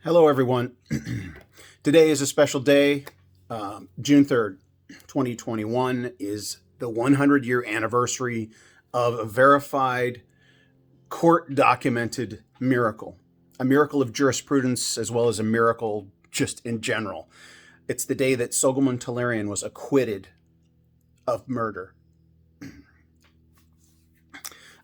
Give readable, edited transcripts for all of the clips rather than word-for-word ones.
Hello, everyone. Today is a special day. June 3rd, 2021 is the 100-year anniversary of a verified, court-documented miracle, a miracle of jurisprudence as well as a miracle just in general. It's the day that Soghomon Tehlirian was acquitted of murder.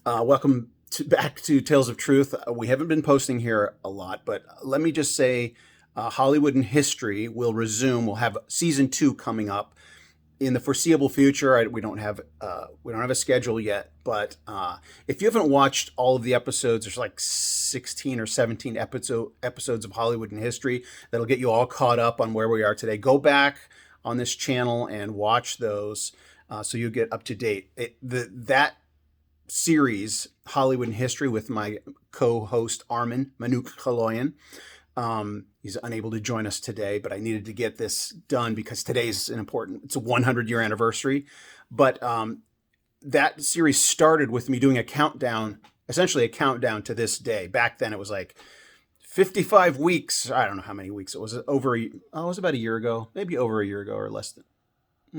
Welcome back to Tales of Truth. We haven't been posting here a lot, but let me just say Hollywood and History will resume. We'll have season 2 coming up in the foreseeable future. We don't have a schedule yet, but if you haven't watched all of the episodes, there's like 16 or 17 episodes of Hollywood and History that'll get you all caught up on where we are today. Go back on this channel and watch those so you get up to date. That series, Hollywood and History, with my co-host Armin Manuk Kaloyan. He's unable to join us today, but I needed to get this done because today's it's a 100-year anniversary. But that series started with me doing a countdown, essentially a countdown to this day. Back then it was like 55 weeks. I don't know how many weeks it was. It was about a year ago, maybe over a year ago or less than.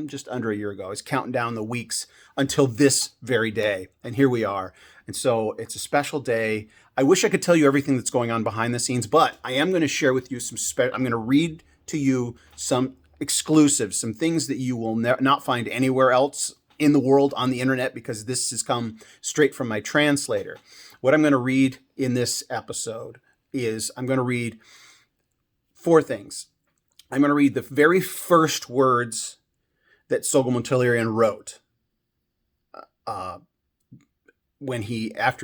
Just under a year ago. I was counting down the weeks until this very day. And here we are. And so it's a special day. I wish I could tell you everything that's going on behind the scenes, but I am going to share with you I'm going to read to you some exclusives, some things that you will not find anywhere else in the world on the internet, because this has come straight from my translator. What I'm going to read in this episode is I'm going to read 4 things. I'm going to read the very first words that Soghomon Tehlirian wrote after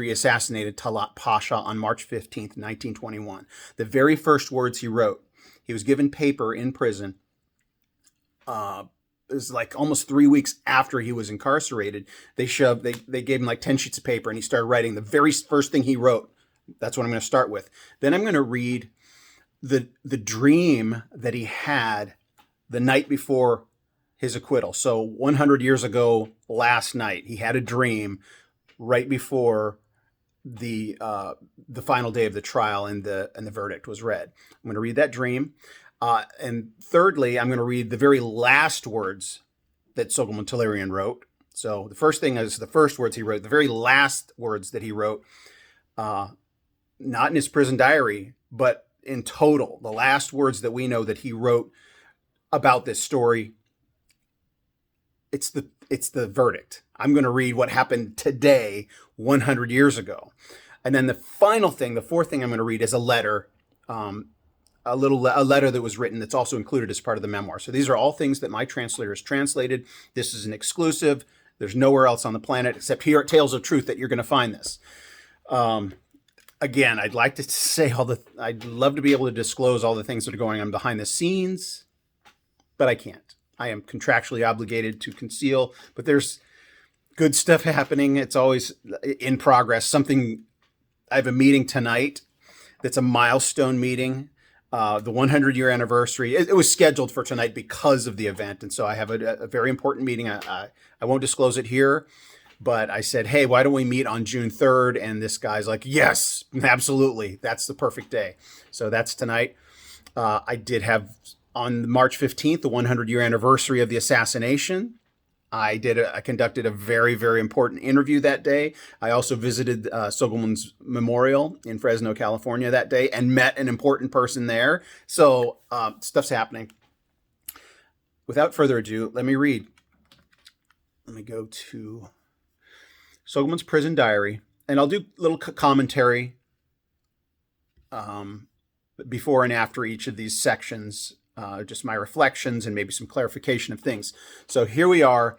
he assassinated Talat Pasha on March 15th, 1921. The very first words he wrote. He was given paper in prison. It was like almost 3 weeks after he was incarcerated. They gave him like 10 sheets of paper, and he started writing the very first thing he wrote. That's what I'm going to start with. Then I'm going to read the dream that he had the night before his acquittal. So 100 years ago, last night, he had a dream right before the final day of the trial and the verdict was read. I'm going to read that dream, and thirdly, I'm going to read the very last words that Soghomon Tehlirian wrote. So the first thing is the first words he wrote. The very last words that he wrote, not in his prison diary, but in total, the last words that we know that he wrote about this story. It's the verdict. I'm going to read what happened today, 100 years ago. And then the fourth thing I'm going to read is a letter, a letter that was written that's also included as part of the memoir. So these are all things that my translator has translated. This is an exclusive. There's nowhere else on the planet except here at Tales of Truth that you're going to find this. Again, I'd like to say I'd love to be able to disclose all the things that are going on behind the scenes, but I can't. I am contractually obligated to conceal, but there's good stuff happening. It's always in progress. I have a meeting tonight that's a milestone meeting, the 100-year anniversary. It was scheduled for tonight because of the event, and so I have a very important meeting. I won't disclose it here, but I said, hey, why don't we meet on June 3rd? And this guy's like, yes, absolutely. That's the perfect day. So that's tonight. I did have... On March 15th, the 100-year anniversary of the assassination, I conducted a very, very important interview that day. I also visited Soghomon's memorial in Fresno, California that day and met an important person there. So stuff's happening. Without further ado, let me read. Let me go to Soghomon's prison diary, and I'll do a little commentary before and after each of these sections. Just my reflections and maybe some clarification of things. So here we are.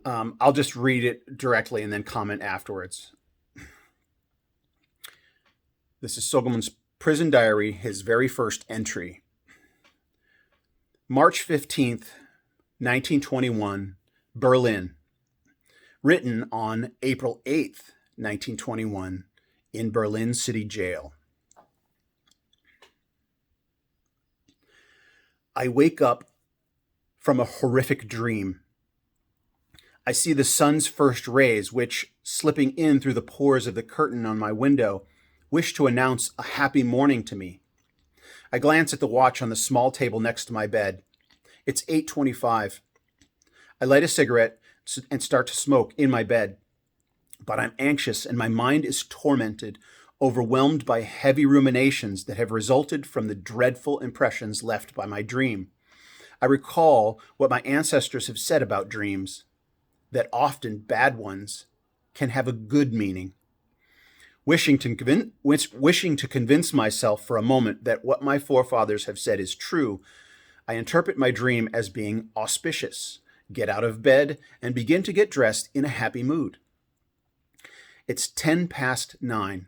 I'll just read it directly and then comment afterwards. This is Soghomon's prison diary, his very first entry. March 15th, 1921, Berlin. Written on April 8th, 1921, in Berlin City Jail. I wake up from a horrific dream. I see the sun's first rays, which, slipping in through the pores of the curtain on my window, wish to announce a happy morning to me. I glance at the watch on the small table next to my bed. It's 8:25. I light a cigarette and start to smoke in my bed. But I'm anxious and my mind is tormented, overwhelmed by heavy ruminations that have resulted from the dreadful impressions left by my dream. I recall what my ancestors have said about dreams, that often bad ones can have a good meaning. Wishing to convince myself for a moment that what my forefathers have said is true, I interpret my dream as being auspicious, get out of bed, and begin to get dressed in a happy mood. It's 9:10.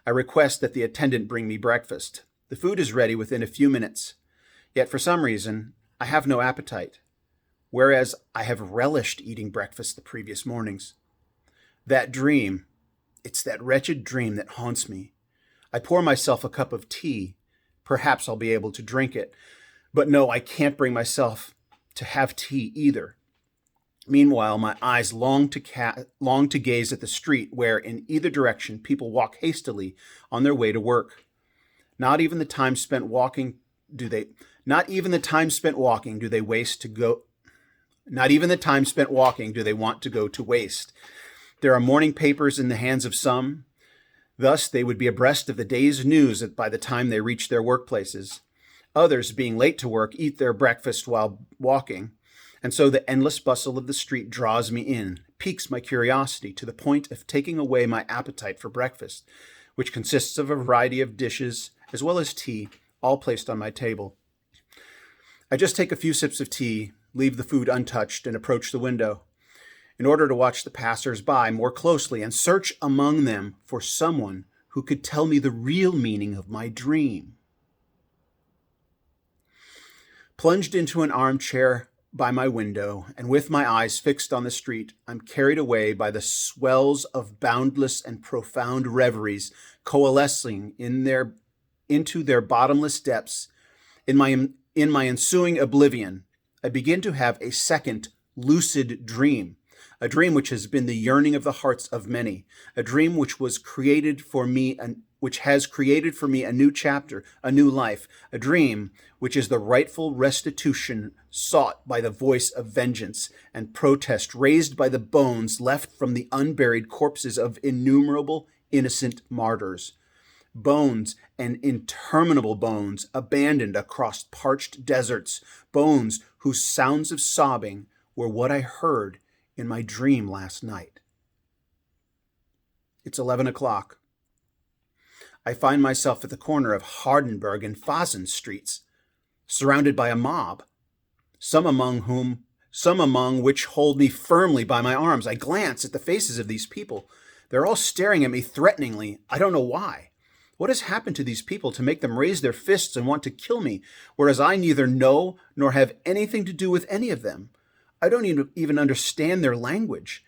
I request that the attendant bring me breakfast. The food is ready within a few minutes. Yet for some reason, I have no appetite, whereas I have relished eating breakfast the previous mornings. That dream, it's that wretched dream that haunts me. I pour myself a cup of tea. Perhaps I'll be able to drink it. But no, I can't bring myself to have tea either. Meanwhile, my eyes long to gaze at the street where, in either direction, people walk hastily on their way to work. Not even the time spent walking do they want to go to waste. There are morning papers in the hands of some. Thus, they would be abreast of the day's news by the time they reach their workplaces. Others, being late to work, eat their breakfast while walking. And so the endless bustle of the street draws me in, piques my curiosity to the point of taking away my appetite for breakfast, which consists of a variety of dishes as well as tea, all placed on my table. I just take a few sips of tea, leave the food untouched, and approach the window in order to watch the passers-by more closely and search among them for someone who could tell me the real meaning of my dream. Plunged into an armchair by my window, and with my eyes fixed on the street, I'm carried away by the swells of boundless and profound reveries coalescing into their bottomless depths. In my ensuing oblivion, I begin to have a second lucid dream, a dream which has been the yearning of the hearts of many, a dream which has created for me a new chapter, a new life, a dream which is the rightful restitution sought by the voice of vengeance and protest raised by the bones left from the unburied corpses of innumerable innocent martyrs. Bones and interminable bones abandoned across parched deserts, bones whose sounds of sobbing were what I heard in my dream last night. It's 11 o'clock. I find myself at the corner of Hardenberg and Fazen streets, surrounded by a mob, some among which hold me firmly by my arms. I glance at the faces of these people. They're all staring at me threateningly. I don't know why. What has happened to these people to make them raise their fists and want to kill me, whereas I neither know nor have anything to do with any of them? I don't even understand their language.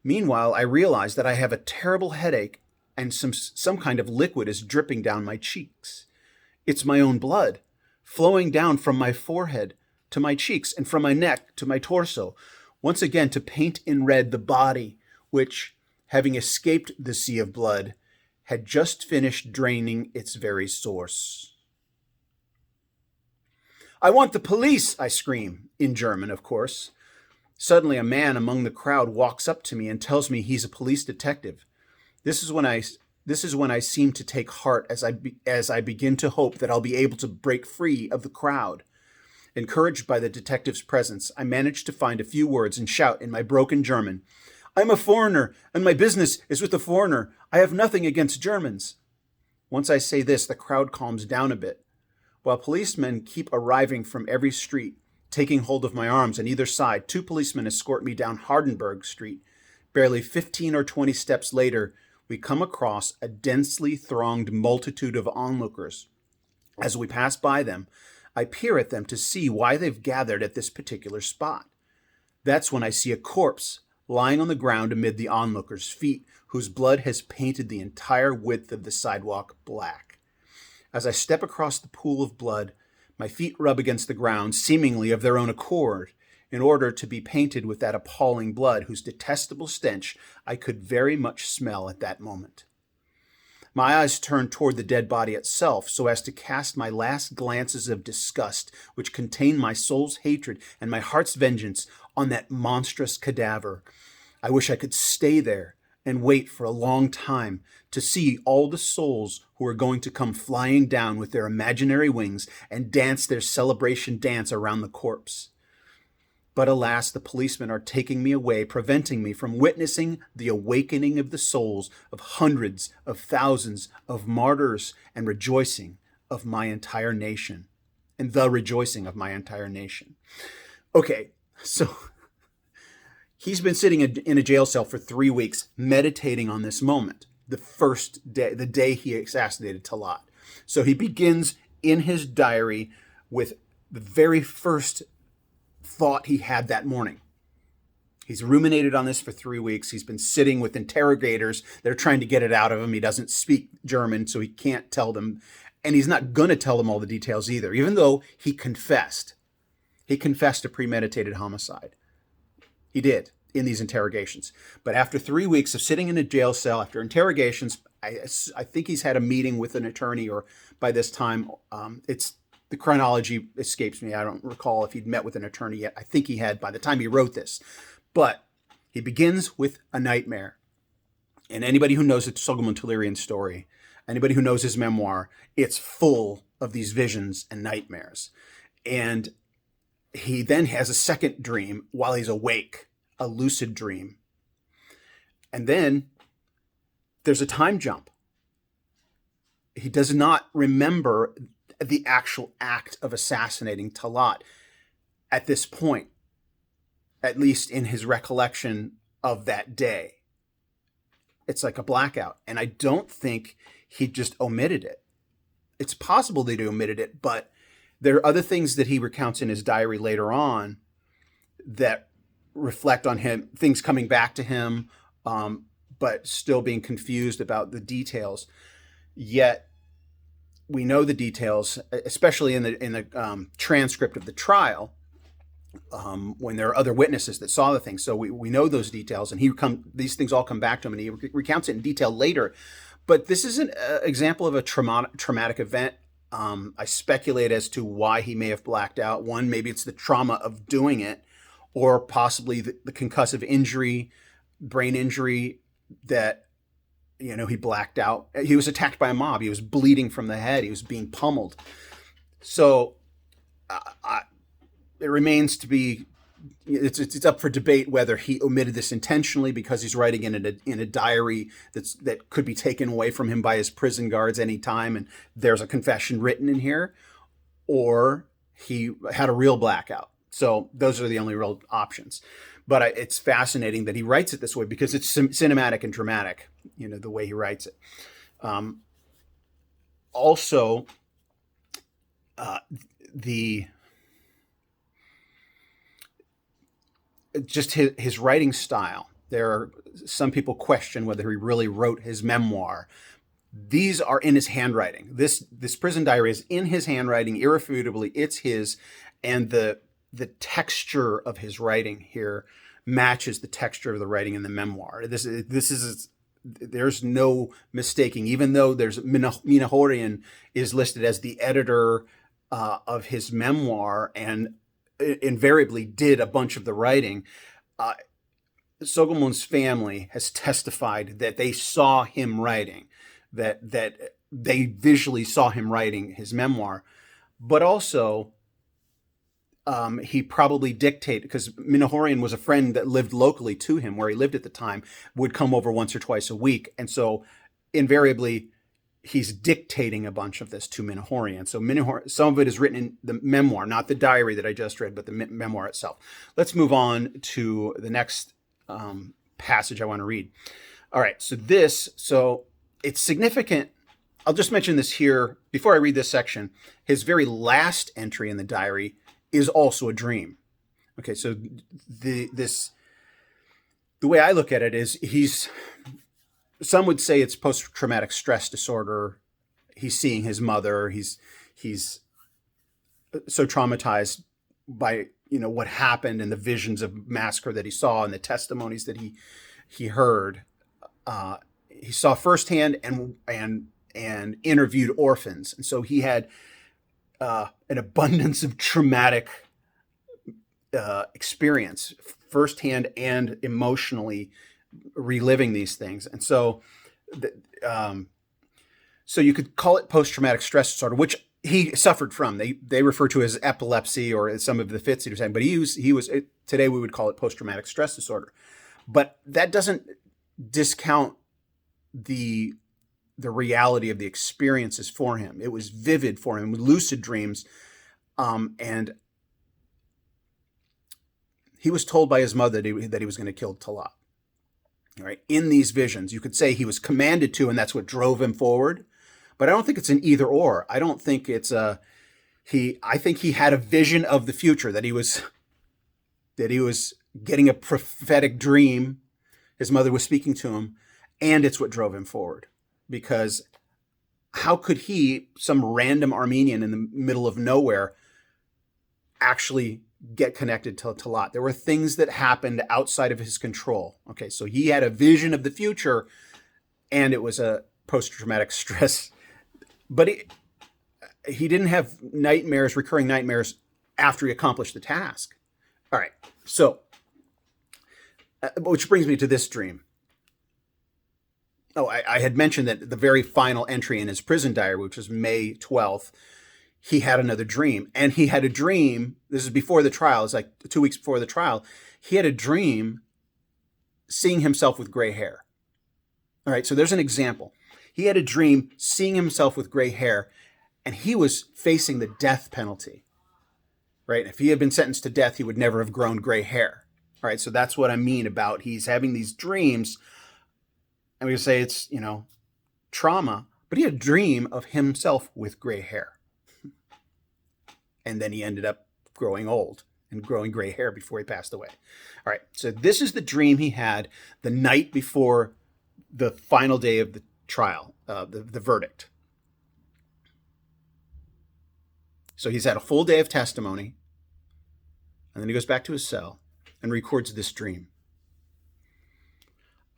Meanwhile, I realize that I have a terrible headache and some kind of liquid is dripping down my cheeks. It's my own blood, flowing down from my forehead to my cheeks and from my neck to my torso, once again to paint in red the body which, having escaped the sea of blood, had just finished draining its very source. "I want the police!" I scream, in German, of course. Suddenly, a man among the crowd walks up to me and tells me he's a police detective. This is when I seem to take heart as I begin to hope that I'll be able to break free of the crowd. Encouraged by the detective's presence, I manage to find a few words and shout in my broken German, "I'm a foreigner, and my business is with a foreigner. I have nothing against Germans." Once I say this, the crowd calms down a bit. While policemen keep arriving from every street, taking hold of my arms on either side, 2 policemen escort me down Hardenberg Street. Barely 15 or 20 steps later, we come across a densely thronged multitude of onlookers. As we pass by them, I peer at them to see why they've gathered at this particular spot. That's when I see a corpse lying on the ground amid the onlookers' feet, whose blood has painted the entire width of the sidewalk black. As I step across the pool of blood, my feet rub against the ground, seemingly of their own accord, in order to be painted with that appalling blood whose detestable stench I could very much smell at that moment. My eyes turned toward the dead body itself so as to cast my last glances of disgust, which contained my soul's hatred and my heart's vengeance on that monstrous cadaver. I wish I could stay there and wait for a long time to see all the souls who are going to come flying down with their imaginary wings and dance their celebration dance around the corpse. But alas, the policemen are taking me away, preventing me from witnessing the awakening of the souls of hundreds of thousands of martyrs and rejoicing of my entire nation. And the rejoicing of my entire nation. Okay, so he's been sitting in a jail cell for 3 weeks, meditating on this moment, the first day, the day he assassinated Talat. So he begins in his diary with the very first thought he had that morning. He's ruminated on this for 3 weeks. He's been sitting with interrogators. They're trying to get it out of him. He doesn't speak German, so he can't tell them. And he's not going to tell them all the details either, even though he confessed. He confessed to premeditated homicide. He did in these interrogations. But after 3 weeks of sitting in a jail cell, after interrogations, I think he's had a meeting with an attorney, or by this time, the chronology escapes me. I don't recall if he'd met with an attorney yet. I think he had by the time he wrote this. But he begins with a nightmare. And anybody who knows the Soghomon Tehlirian story, anybody who knows his memoir, it's full of these visions and nightmares. And he then has a second dream while he's awake, a lucid dream. And then there's a time jump. He does not remember the actual act of assassinating Talat at this point, at least in his recollection of that day. It's like a blackout. And I don't think he just omitted it. It's possible that he omitted it, but there are other things that he recounts in his diary later on that reflect on him, things coming back to him, but still being confused about the details. Yet we know the details, especially in the transcript of the trial, when there are other witnesses that saw the thing. So we know those details, and these things all come back to him, and he recounts it in detail later. But this is an example of a traumatic event. I speculate as to why he may have blacked out. One, maybe it's the trauma of doing it, or possibly the concussive injury, brain injury that, he blacked out. He was attacked by a mob. He was bleeding from the head. He was being pummeled. So it remains to be, it's up for debate whether he omitted this intentionally because he's writing in a diary that could be taken away from him by his prison guards anytime, and there's a confession written in here, or he had a real blackout. So those are the only real options. But it's fascinating that he writes it this way because it's cinematic and dramatic, the way he writes it. Also, just his writing style. There are some people question whether he really wrote his memoir. These are in his handwriting. This prison diary is in his handwriting, irrefutably. It's his, and the texture of his writing here matches the texture of the writing in the memoir. There's no mistaking, even though Minahorian is listed as the editor of his memoir and invariably did a bunch of the writing. Soghomon's family has testified that they saw him writing, that they visually saw him writing his memoir, but also he probably dictated, because Minahorian was a friend that lived locally to him where he lived at the time, would come over once or twice a week. And so invariably he's dictating a bunch of this to Minahorian. So some of it is written in the memoir, not the diary that I just read, but the memoir itself. Let's move on to the next passage I want to read. All right. So it's significant. I'll just mention this here before I read this section. His very last entry in the diary is also a dream. Okay, so the way I look at it is some would say it's post-traumatic stress disorder. He's seeing his mother. He's so traumatized by what happened and the visions of massacre that he saw and the testimonies that he heard he saw firsthand and interviewed orphans, and so he had an abundance of traumatic experience, firsthand and emotionally reliving these things. And so, so you could call it post-traumatic stress disorder, which he suffered from. They refer to it as epilepsy or some of the fits he was having, but he was today we would call it post-traumatic stress disorder. But that doesn't discount the reality of the experiences for him. It was vivid for him, lucid dreams, and he was told by his mother that he was going to kill Talat. Right? In these visions, you could say he was commanded to, and that's what drove him forward. But I don't think it's an either or. I don't think it's I think he had a vision of the future, that he was getting a prophetic dream. His mother was speaking to him, and it's what drove him forward. Because how could he, some random Armenian in the middle of nowhere, actually get connected to Talat? There were things that happened outside of his control. Okay, so he had a vision of the future, and it was a post-traumatic stress. But he didn't have nightmares, recurring nightmares, after he accomplished the task. All right, so, which brings me to this dream. Oh, I had mentioned that the very final entry in his prison diary, which was May 12th, he had another dream. And he had a dream, this is before the trial, it's like 2 weeks before the trial, he had a dream seeing himself with gray hair. All right, so there's an example. He had a dream seeing himself with gray hair, and he was facing the death penalty. Right? If he had been sentenced to death, he would never have grown gray hair. All right, so that's what I mean about he's having these dreams. And we say it's, trauma, but he had a dream of himself with gray hair. And then he ended up growing old and growing gray hair before he passed away. All right, so this is the dream he had the night before the final day of the trial, the verdict. So he's had a full day of testimony, and then he goes back to his cell and records this dream.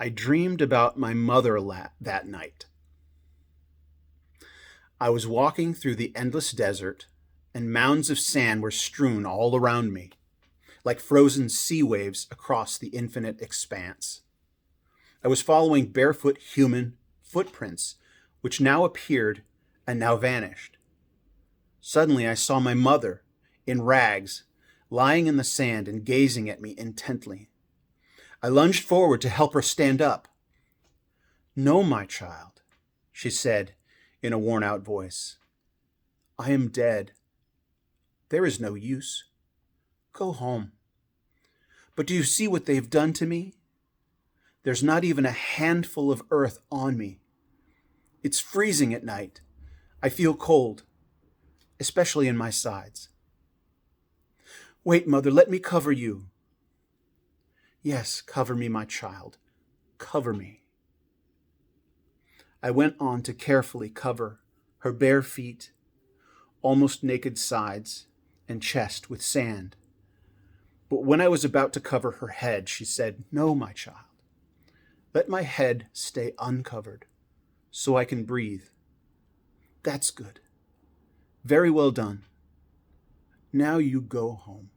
I dreamed about my mother that night. I was walking through the endless desert, and mounds of sand were strewn all around me, like frozen sea waves across the infinite expanse. I was following barefoot human footprints, which now appeared and now vanished. Suddenly I saw my mother, in rags, lying in the sand and gazing at me intently. I lunged forward to help her stand up. No, my child, she said in a worn-out voice. I am dead. There is no use. Go home. But do you see what they've done to me? There's not even a handful of earth on me. It's freezing at night. I feel cold, especially in my sides. Wait, mother, let me cover you. Yes, cover me, my child. Cover me. I went on to carefully cover her bare feet, almost naked sides, and chest with sand. But when I was about to cover her head, she said, No, my child. Let my head stay uncovered so I can breathe. That's good. Very well done. Now you go home.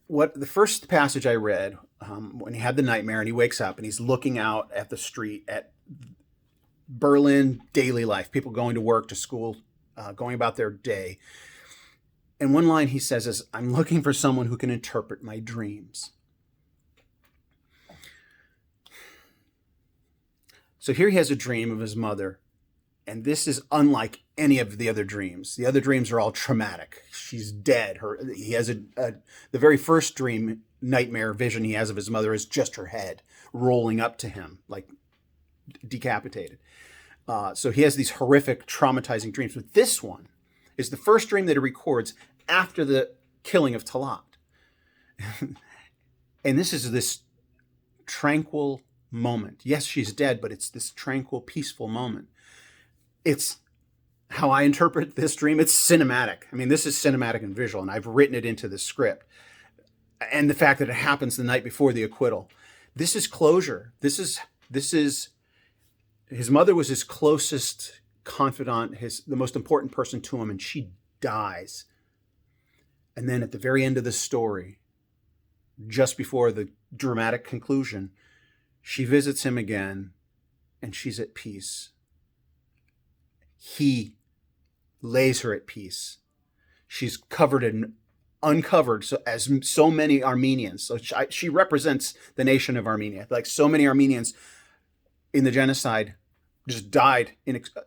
The first passage I read, when he had the nightmare and he wakes up and he's looking out at the street at Berlin daily life, people going to work, to school, going about their day. And one line he says is, I'm looking for someone who can interpret my dreams. So here he has a dream of his mother, and this is unlike any of the other dreams. The other dreams are all traumatic. She's dead. He has the very first dream, nightmare vision he has of his mother is just her head rolling up to him, like decapitated. So he has these horrific, traumatizing dreams. But this one is the first dream that he records after the killing of Talat. And this is this tranquil moment. Yes, she's dead, but it's this tranquil, peaceful moment. It's how I interpret this dream, it's cinematic. I mean, this is cinematic and visual, and I've written it into the script. And the fact that it happens the night before the acquittal. This is closure. This is his mother was his closest confidant, the most important person to him, and she dies. And then at the very end of the story, just before the dramatic conclusion, she visits him again, and she's at peace. He lays her at peace. She's covered in uncovered, so as so many Armenians. So she represents the nation of Armenia. Like so many Armenians in the genocide just died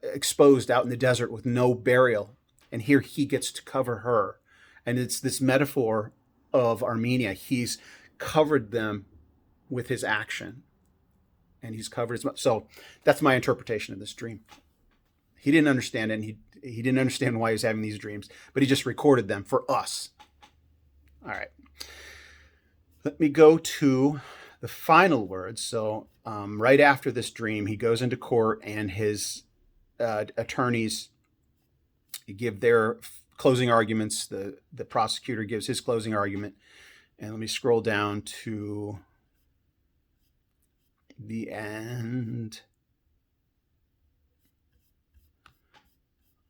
exposed out in the desert with no burial. And here he gets to cover her. And it's this metaphor of Armenia. He's covered them with his action. And he's covered so that's my interpretation of this dream. He didn't understand it, and he didn't understand why he was having these dreams, but he just recorded them for us. All right. Let me go to the final words. So right after this dream, he goes into court, and his attorneys give their closing arguments. The prosecutor gives his closing argument. And let me scroll down to the end.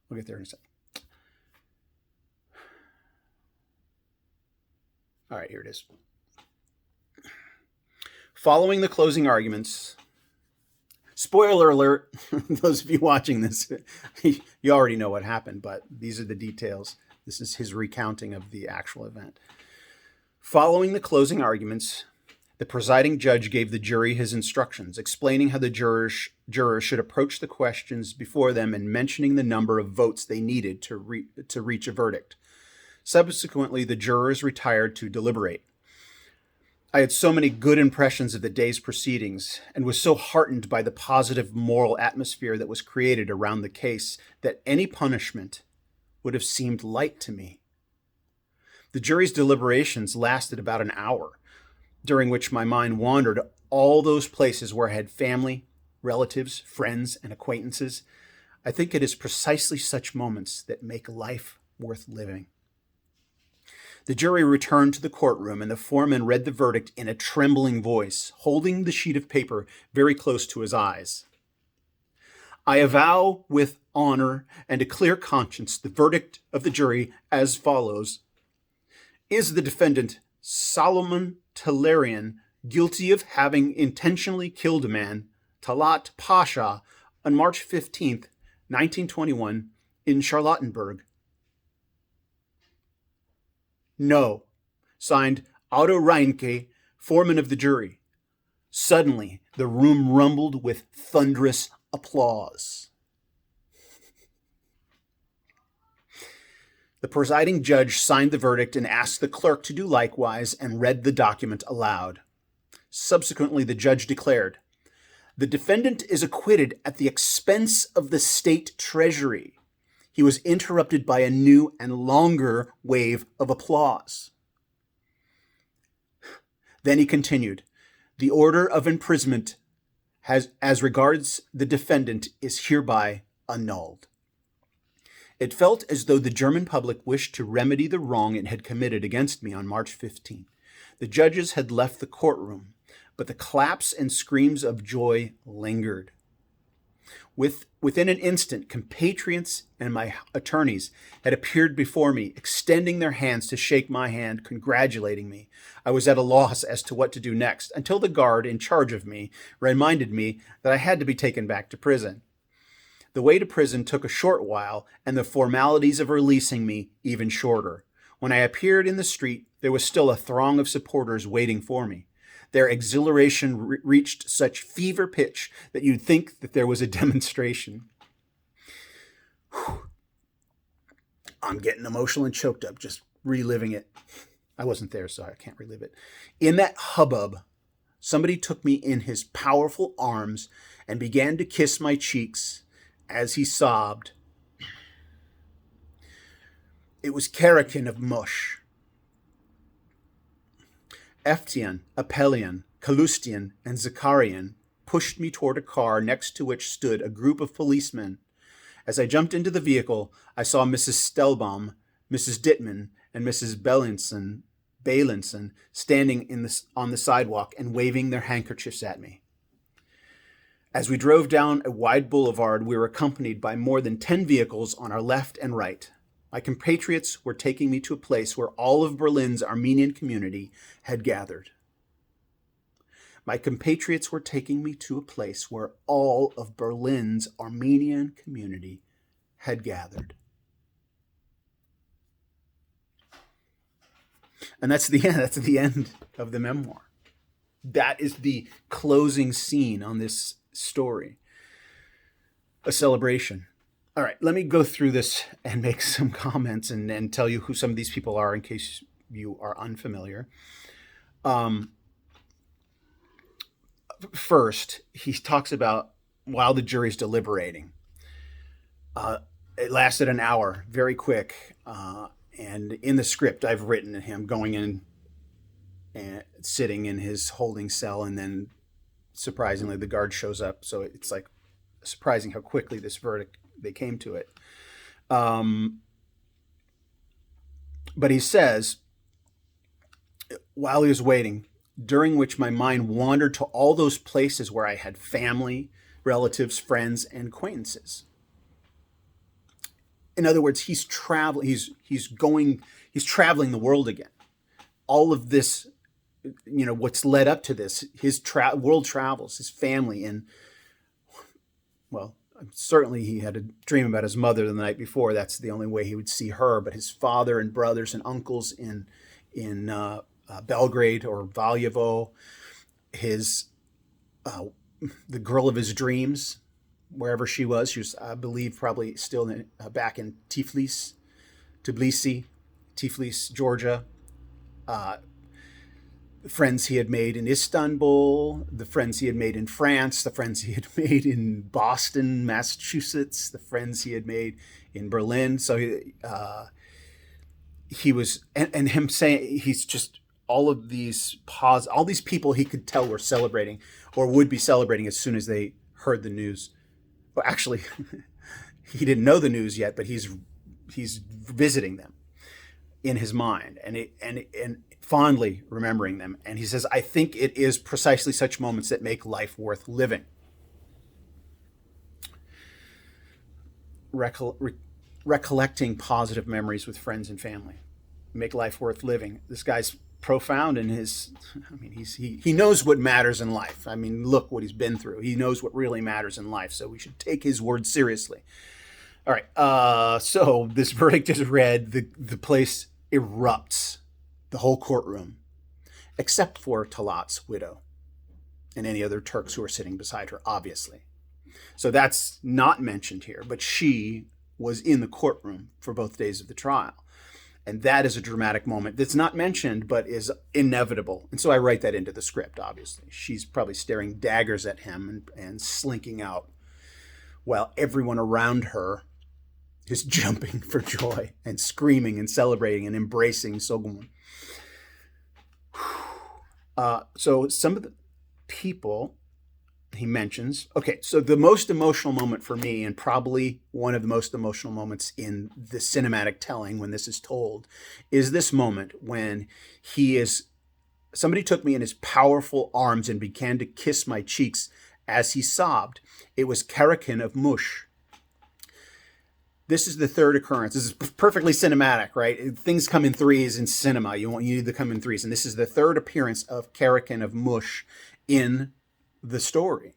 We'll get there in a second. All right, here it is. Following the closing arguments, spoiler alert, those of you watching this, you already know what happened, but these are the details. This is his recounting of the actual event. Following the closing arguments, the presiding judge gave the jury his instructions, explaining how the jurors should approach the questions before them and mentioning the number of votes they needed to reach a verdict. Subsequently, the jurors retired to deliberate. I had so many good impressions of the day's proceedings and was so heartened by the positive moral atmosphere that was created around the case that any punishment would have seemed light to me. The jury's deliberations lasted about an hour, during which my mind wandered all those places where I had family, relatives, friends, and acquaintances. I think it is precisely such moments that make life worth living. The jury returned to the courtroom, and the foreman read the verdict in a trembling voice, holding the sheet of paper very close to his eyes. I avow with honor and a clear conscience the verdict of the jury as follows. Is the defendant, Soghomon Tehlirian, guilty of having intentionally killed a man, Talat Pasha, on March 15th, 1921, in Charlottenburg? No. Signed, Otto Reinke, foreman of the jury. Suddenly, the room rumbled with thunderous applause. The presiding judge signed the verdict and asked the clerk to do likewise and read the document aloud. Subsequently, the judge declared, the defendant is acquitted at the expense of the state treasury. He was interrupted by a new and longer wave of applause. Then he continued, the order of imprisonment as regards the defendant is hereby annulled. It felt as though the German public wished to remedy the wrong it had committed against me on March 15. The judges had left the courtroom, but the claps and screams of joy lingered. Within an instant, compatriots and my attorneys had appeared before me, extending their hands to shake my hand, congratulating me. I was at a loss as to what to do next, until the guard in charge of me reminded me that I had to be taken back to prison. The way to prison took a short while, and the formalities of releasing me even shorter. When I appeared in the street, there was still a throng of supporters waiting for me. Their exhilaration reached such fever pitch that you'd think that there was a demonstration. Whew. I'm getting emotional and choked up just reliving it. I wasn't there, so I can't relive it. In that hubbub, somebody took me in his powerful arms and began to kiss my cheeks as he sobbed. It was Karakin of Mush. Eftian, Apelian, Kalustian, and Zakarian pushed me toward a car next to which stood a group of policemen. As I jumped into the vehicle, I saw Mrs. Stelbaum, Mrs. Dittman, and Mrs. Bailenson standing on the sidewalk and waving their handkerchiefs at me. As we drove down a wide boulevard, we were accompanied by more than 10 vehicles on our left and right. My compatriots were taking me to a place where all of Berlin's Armenian community had gathered. My compatriots were taking me to a place where all of Berlin's Armenian community had gathered. And that's the end. That's the end of the memoir. That is the closing scene on this story. A celebration. All right, let me go through this and make some comments and tell you who some of these people are in case you are unfamiliar. First, he talks about while the jury's deliberating. It lasted an hour, very quick. And in the script, I've written him going in and sitting in his holding cell, and then surprisingly, the guard shows up. So it's like surprising how quickly this verdict, they came to it. But he says, while he was waiting, during which my mind wandered to all those places where I had family, relatives, friends, and acquaintances. In other words, he's traveling the world again. All of this, what's led up to this, his world travels, his family, and well, certainly he had a dream about his mother the night before. That's the only way he would see her. But his father and brothers and uncles in Belgrade or Valjevo, the girl of his dreams, wherever she was, I believe, probably still back in Tiflis, Georgia. The friends he had made in Istanbul, the friends he had made in France, the friends he had made in Boston, Massachusetts, the friends he had made in Berlin. So he was, and him saying he's just all these people he could tell were celebrating or would be celebrating as soon as they heard the news. Well, actually, he didn't know the news yet, but he's visiting them in his mind and fondly remembering them. And he says, I think it is precisely such moments that make life worth living. Recollecting positive memories with friends and family make life worth living. This guy's profound in he knows what matters in life. I mean, look what he's been through. He knows what really matters in life. So we should take his word seriously. All right. So this verdict is read. The place erupts, the whole courtroom, except for Talat's widow and any other Turks who are sitting beside her, obviously. So that's not mentioned here, but she was in the courtroom for both days of the trial. And that is a dramatic moment that's not mentioned, but is inevitable. And so I write that into the script, obviously. She's probably staring daggers at him and slinking out while everyone around her is jumping for joy and screaming and celebrating and embracing Soghomon. So some of the people he mentions. Okay, so the most emotional moment for me, and probably one of the most emotional moments in the cinematic telling when this is told, is this moment when somebody took me in his powerful arms and began to kiss my cheeks as he sobbed. It was Karakin of Mush. This is the third occurrence. This is perfectly cinematic, right? Things come in threes in cinema. You need to come in threes. And this is the third appearance of Karakin of Mush in the story.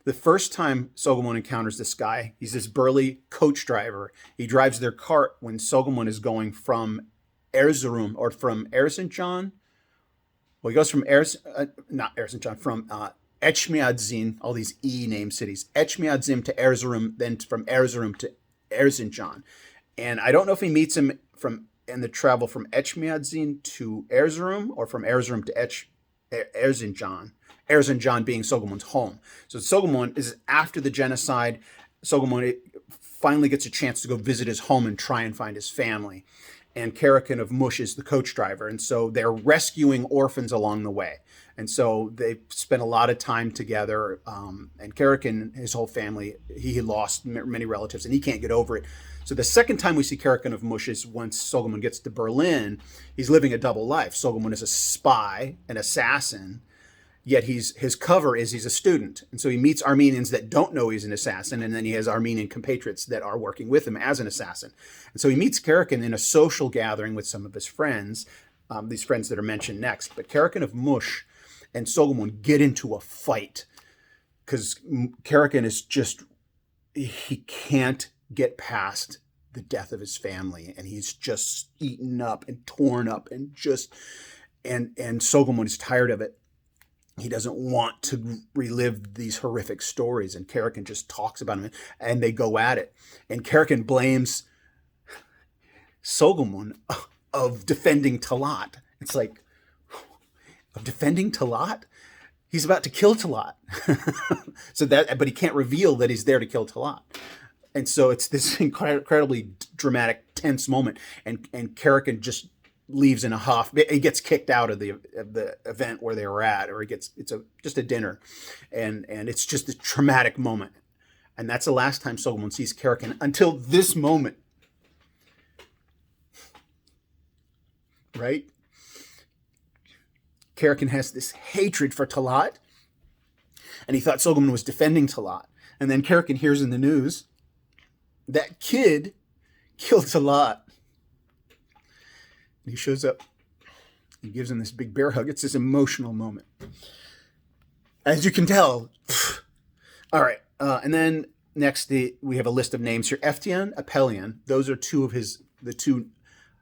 The first time Soghomon encounters this guy, he's this burly coach driver. He drives their cart when Soghomon is going from Erzurum or from Erzincan. Well, he goes from from Etchmiadzin, all these E-name cities. Etchmiadzin to Erzurum, then from Erzurum to Erzincan. And I don't know if he meets him in the travel from Etchmiadzin to Erzurum or from Erzurum to Erzincan. Erzincan being Soghomon's home. So Soghomon is after the genocide. Soghomon finally gets a chance to go visit his home and try and find his family. and Karakin of Mush is the coach driver. And so they're rescuing orphans along the way. And so they spent a lot of time together. And Karakin, his whole family, he lost many relatives and he can't get over it. So the second time we see Karakin of Mush is once Soghomon gets to Berlin. He's living a double life. Soghomon is a spy, an assassin, yet his cover is he's a student. And so he meets Armenians that don't know he's an assassin, and then he has Armenian compatriots that are working with him as an assassin. And so he meets Karakin in a social gathering with some of his friends, these friends that are mentioned next. But Karakin of Mush and Soghomon get into a fight because Karakin is just, he can't get past the death of his family, and he's just eaten up and torn up and Soghomon is tired of it. He doesn't want to relive these horrific stories, and Karakin just talks about him, and they go at it. And Karakin blames Soghomon of defending Talat. It's like, of defending Talat? He's about to kill Talat. But he can't reveal that he's there to kill Talat. And so it's this incredibly dramatic, tense moment, and Karakin just leaves in a huff. He gets kicked out of the event where they were at, or it's just a dinner, and it's just a traumatic moment. And that's the last time Soghomon sees Karakin until this moment, right? Karakin has this hatred for Talat, and he thought Soghomon was defending Talat. And then Karakin hears in the news that kid killed Talat. He shows up. He gives him this big bear hug. It's this emotional moment. As you can tell. All right. And then next, we have a list of names here. Eftian, Apelian. Those are the two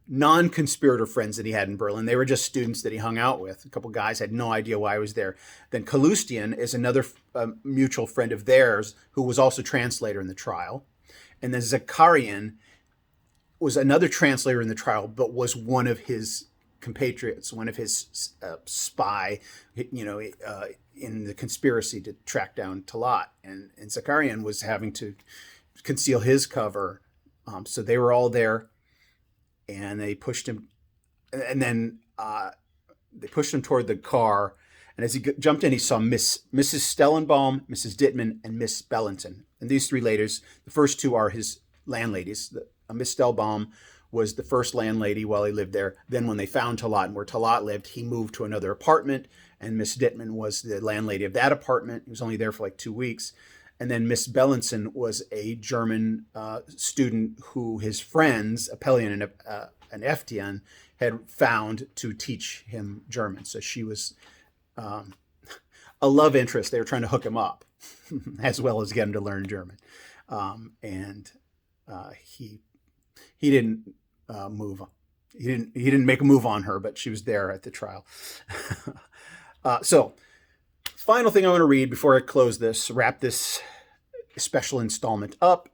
non-conspirator friends that he had in Berlin. They were just students that he hung out with. A couple guys had no idea why he was there. Then Kalustian is another mutual friend of theirs who was also translator in the trial. And then Zakarian was another translator in the trial, but was one of his compatriots, one of his spy, in the conspiracy to track down Talat. And Zakarian was having to conceal his cover. So they were all there, and they pushed him. And then they pushed him toward the car. And as he jumped in, he saw Mrs. Stellenbaum, Mrs. Dittman, and Miss Bellinton. And these three ladies, the first two are his landladies. Miss Stellenbaum was the first landlady while he lived there. Then when they found Talat and where Talat lived, he moved to another apartment, and Miss Dittman was the landlady of that apartment. He was only there for like 2 weeks. And then Miss Bellinson was a German student who his friends, Apelian and Eftian, had found to teach him German. So she was a love interest. They were trying to hook him up as well as get him to learn German. He didn't move. He didn't make a move on her, but she was there at the trial. So, final thing I want to read before I wrap this special installment up,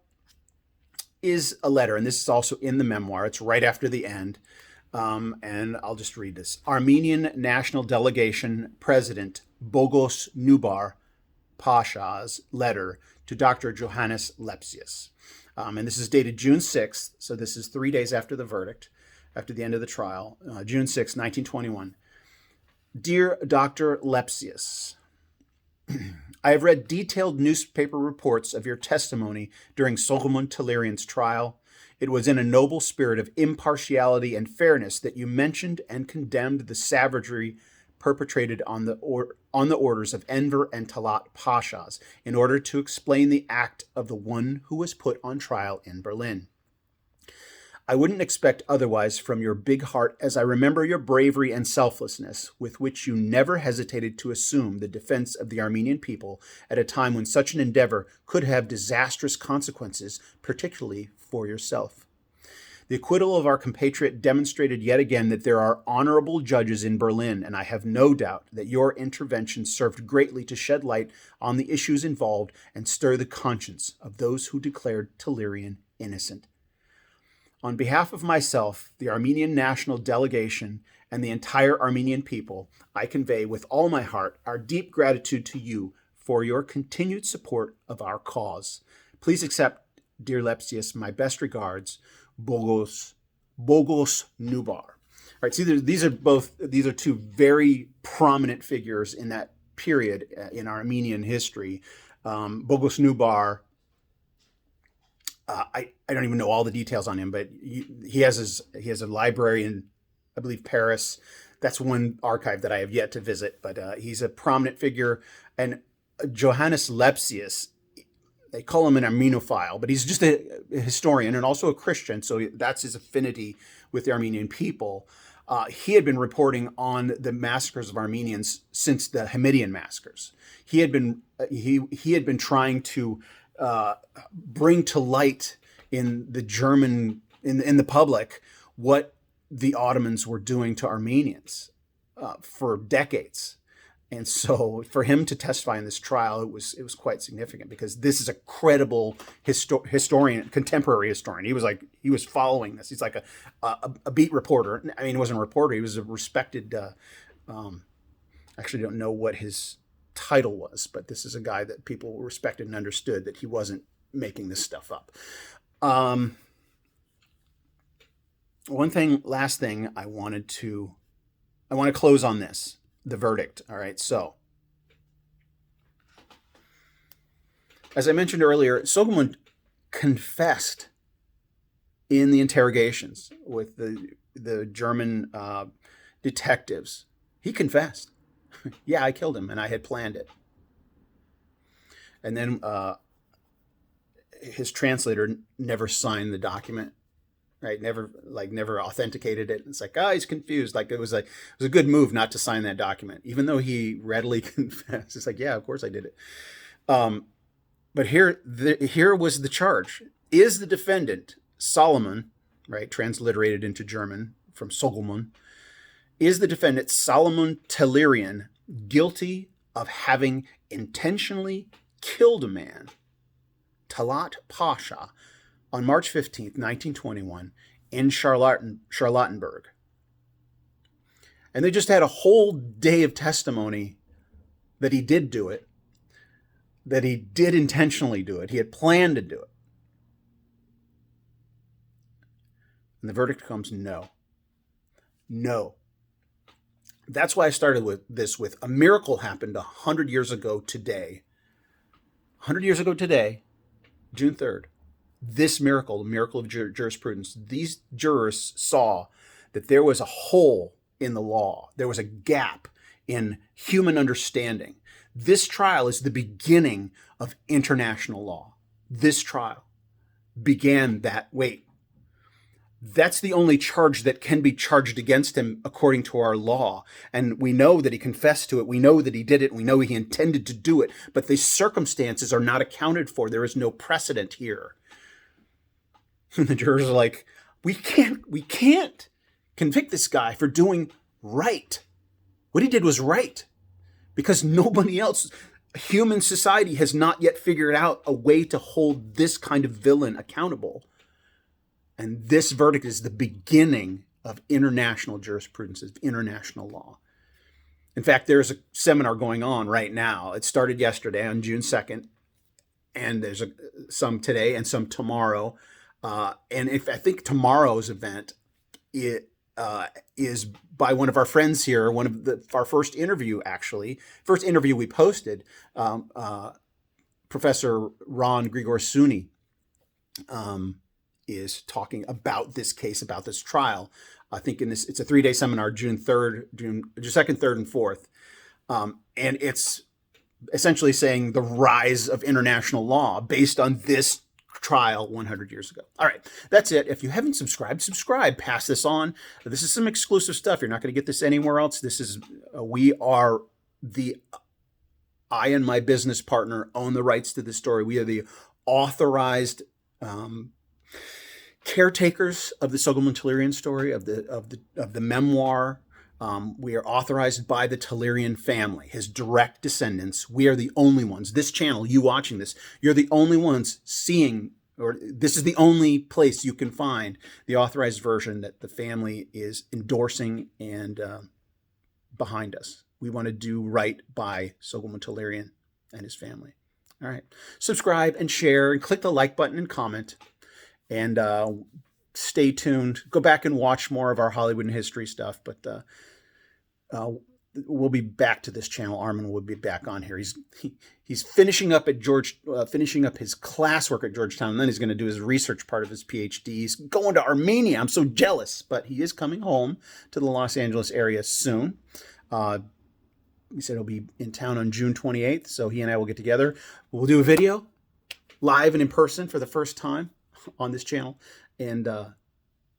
is a letter, and this is also in the memoir. It's right after the end, and I'll just read this. Armenian National Delegation President Boghos Nubar Pasha's letter to Dr. Johannes Lepsius. And this is dated June 6th, so this is 3 days after the verdict, after the end of the trial, June 6, 1921. Dear Dr. Lepsius, I have read detailed newspaper reports of your testimony during Soghomon Tehlirian's trial. It was in a noble spirit of impartiality and fairness that you mentioned and condemned the savagery perpetrated on the orders of Enver and Talat Pashas in order to explain the act of the one who was put on trial in Berlin. I wouldn't expect otherwise from your big heart, as I remember your bravery and selflessness with which you never hesitated to assume the defense of the Armenian people at a time when such an endeavor could have disastrous consequences, particularly for yourself. The acquittal of our compatriot demonstrated yet again that there are honorable judges in Berlin, and I have no doubt that your intervention served greatly to shed light on the issues involved and stir the conscience of those who declared Tehlirian innocent. On behalf of myself, the Armenian National Delegation, and the entire Armenian people, I convey with all my heart our deep gratitude to you for your continued support of our cause. Please accept, dear Lepsius, my best regards, Boghos Boghos Nubar. Right, so these are two very prominent figures in that period in Armenian history. Boghos Nubar, I don't even know all the details on him, but he has a library in, I believe, Paris. That's one archive that I have yet to visit, but he's a prominent figure. And Johannes Lepsius, they call him an Armenophile, but he's just a historian and also a Christian, so that's his affinity with the Armenian people. He had been reporting on the massacres of Armenians since the Hamidian massacres. He had been trying to bring to light in the German in the public what the Ottomans were doing to Armenians for decades. And so for him to testify in this trial, it was quite significant, because this is a credible historian, contemporary historian. He was following this. He's like a beat reporter. I mean, he wasn't a reporter. He was a respected, actually don't know what his title was, but this is a guy that people respected and understood that he wasn't making this stuff up. Last thing I want to close on this. The verdict. All right. So, as I mentioned earlier, Soghomon confessed in the interrogations with the German detectives. He confessed. Yeah, I killed him and I had planned it. And then his translator never signed the document. Right, never authenticated it. It's like, he's confused. Like it was a good move not to sign that document, even though he readily confessed. It's like, yeah, of course I did it. But here was the charge: is the defendant Soghomon, right, transliterated into German from Soghomon, is the defendant Soghomon Tehlirian guilty of having intentionally killed a man, Talat Pasha, on March 15th, 1921, in Charlottenburg. And they just had a whole day of testimony that he did do it, that he did intentionally do it, he had planned to do it. And the verdict comes no. No. That's why I started with a miracle happened 100 years ago today. 100 years ago today, June 3rd. This miracle, the miracle of jurisprudence, these jurors saw that there was a hole in the law. There was a gap in human understanding. This trial is the beginning of international law. This trial began that. That's the only charge that can be charged against him according to our law. And we know that he confessed to it. We know that he did it. We know he intended to do it. But the circumstances are not accounted for. There is no precedent here. And the jurors are like, we can't convict this guy for doing right. What he did was right, because nobody else, human society has not yet figured out a way to hold this kind of villain accountable. And this verdict is the beginning of international jurisprudence, of international law. In fact, there's a seminar going on right now. It started yesterday on June 2nd, and there's some today and some tomorrow. And I think tomorrow's event is by one of our friends here, our first interview we posted, Professor Ron Grigorsuni is talking about this case, about this trial. I think it's a 3-day seminar, June 2nd, 3rd, and 4th. And it's essentially saying the rise of international law based on this trial 100 years ago. All right, that's it. If you haven't subscribe, pass this on. This is some exclusive stuff. You're not going to get this anywhere else. I and my business partner own the rights to this story. We are the authorized caretakers of the Soghomon Tehlirian story, of the memoir. We are authorized by the Tehlirian family, his direct descendants. We are the only ones. This channel, you watching this, you're the only ones seeing, or this is the only place you can find the authorized version that the family is endorsing and behind us. We want to do right by Soghomon Tehlirian and his family. All right. Subscribe and share and click the like button and comment. And stay tuned. Go back and watch more of our Hollywood and history stuff. But we'll be back to this channel. Armin will be back on here. He's finishing up at finishing up his classwork at Georgetown, and then he's going to do his research part of his PhD. He's going to Armenia. I'm so jealous, but he is coming home to the Los Angeles area soon. He said he'll be in town on June 28th, so he and I will get together. We'll do a video live and in person for the first time on this channel, and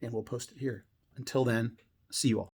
we'll post it here. Until then, see you all.